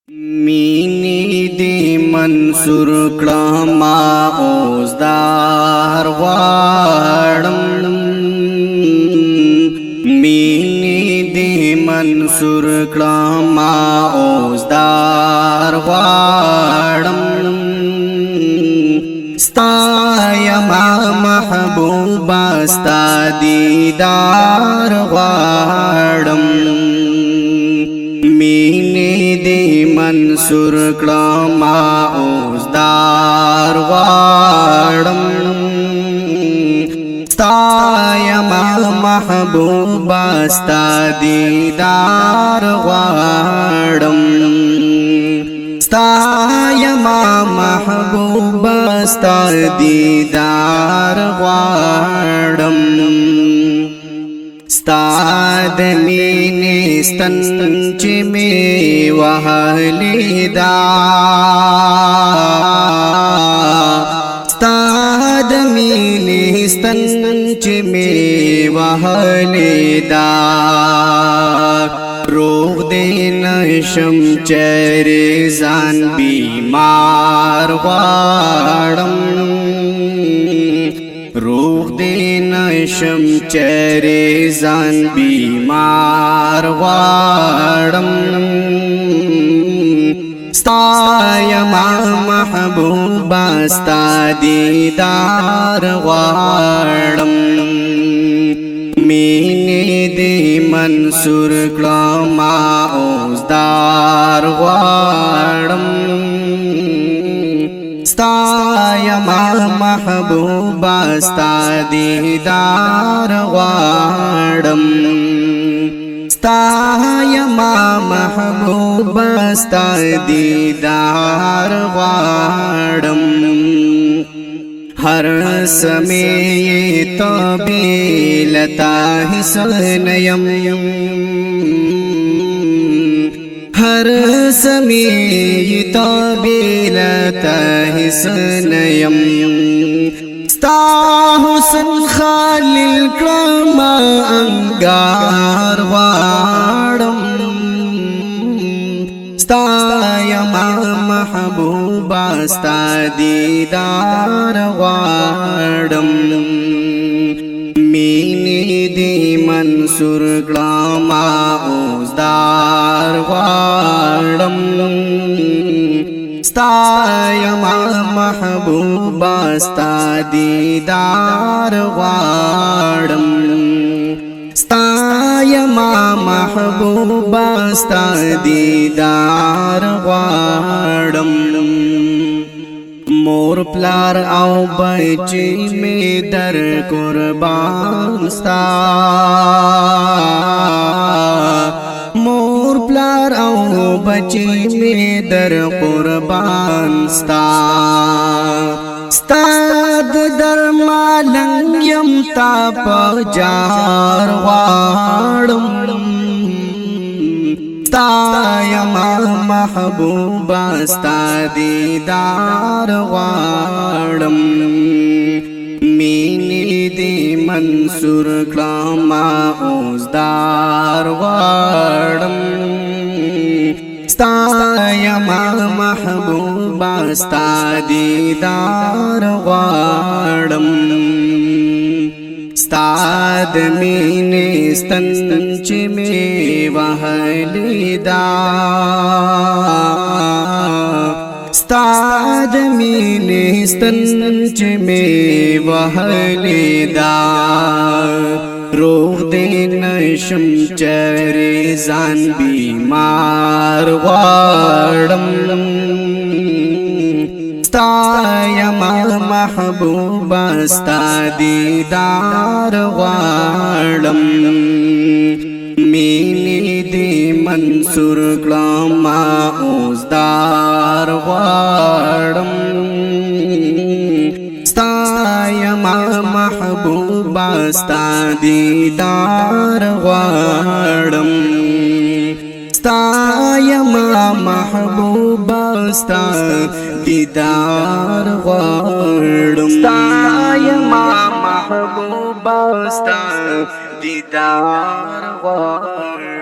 مینی دی منصور کلما اوزدار غواړم مینی دی منصور کلما اوزدار غواړم ستا یما محبوبا ستا دیدار غواړم مینی دی منصور کلما اوزدار غواړم ستا یما محبوبا ستا دیدار غواړم ستا یما محبوبا ستا دیدار غواړم ستا د مینې ستن چې می وهلې دا ستا د مینې ستن چې می وهلې دا روغ دې نشم چېرې ځان بیمار غواړم روح دې نشم چېرې ځان بیمار غواړم ستا یما محبوبا ستا دیدار غواړم مینې دې منصور کلما اوزدار غواړم ستا یما محبوبا ستا دیدار غواړم ستا یما محبوبا ستا دیدار غواړم هر سمې ته بیلتا حسن یم هر سمې ته بیلتا حسن یم ستا حسن خالل کلما انگار غواړم ستا یما محبوبا ستا دیدار غواړم مینې دی منصور کلما اوزدار غواړم ستا یما محبوبا ستا دیدار غواړم ستا یما محبوبا ستا دیدار غواړم مور پلار او بچی می در قربان ستا مور پلار او بچی می در قربان ستا ستا د درمالنګ یم تا پجار غواړم ستا یما محبوبا ستا دیدار غواړم مینې دی منصور کلما اوزدار غواړم ستا یما محبوبا ستا دیدار غواړم ستا د مینې ستن چې می وهلې دا ستا د مینې ستن چې می وهلې دا روح دې نشم چېرې ځان بیمار غواړم ستا یما محبوبا ستا دیدار غواړم مینې دی منصور کلما اوزدار غواړم ستا یما محبوبا ستا دیدار غواړم ستا یما محبوبا ستا دیدار غواړم ستا یما محبوبا ستا دیدار غواړم